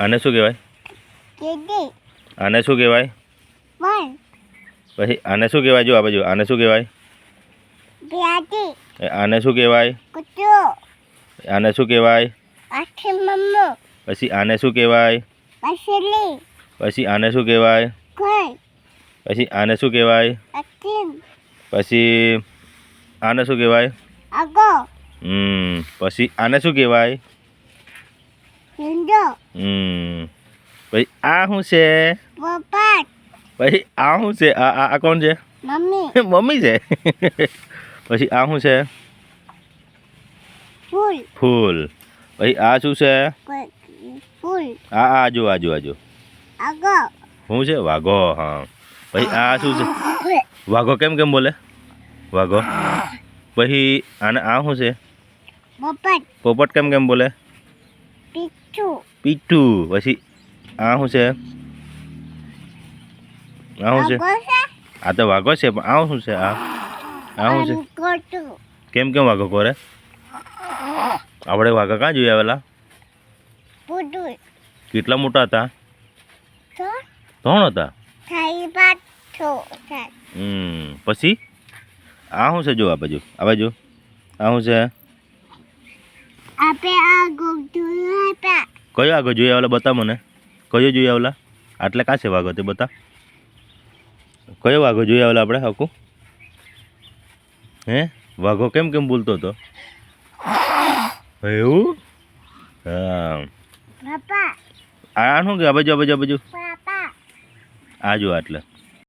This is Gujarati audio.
આને શું કહેવાય? કેડી આને શું કહેવાય? વન પછી આને શું કહેવાય? જો આ બાજુ આને શું કહેવાય? બ્યાડી આને શું કહેવાય? કુટુ આને શું કહેવાય? આખી મમ્મો પછી આને શું કહેવાય? પાસલી પછી આને શું કહેવાય? કોઈ પછી આને શું કહેવાય? અકીમ પછી આને શું કહેવાય? આગો પછી આને શું કહેવાય? વિંડો પછી આ શું છે? પોપટ પછી આ શું છે? આ કોણ છે? મમ્મી મમ્મી છે. પછી આ શું છે? ફૂલ ફૂલ. પછી આ શું છે? ફૂલ આ જો આગો શું છે? વાઘો. હા. પછી આ શું છે? વાઘો કેમ કેમ બોલે? વાઘો. પછી આને આ શું છે? પોપટ પોપટ કેમ કેમ બોલે? પીછું પીઠું. પછી આ શું છે? આ શું છે? આ તો વાઘો છે પણ આ શું છે? આ શું છે? કોટું કેમ કેમ વાઘો કરે? આપણે વાઘા ક્યાં જોઈ આવેલા? પુડું કેટલા મોટા હતા? તો 3 હતા. થાઈ પાછો પછી આ શું છે? જો આ બાજુ આ શું છે? આપે આગો જોયા કયો આગો જોઈ આવેલા? બતા મને. કયો જોઈ આવેલા? આટલે કાં છે વાઘો? તે બતા. કયો વાઘો જોઈ આવેલા આપણે હાકું? હે વાઘો કેમ કેમ બોલતો હતો? એવું? હા. પાપા આ શું કે? આ બાજુ પાપા આ જો આટલે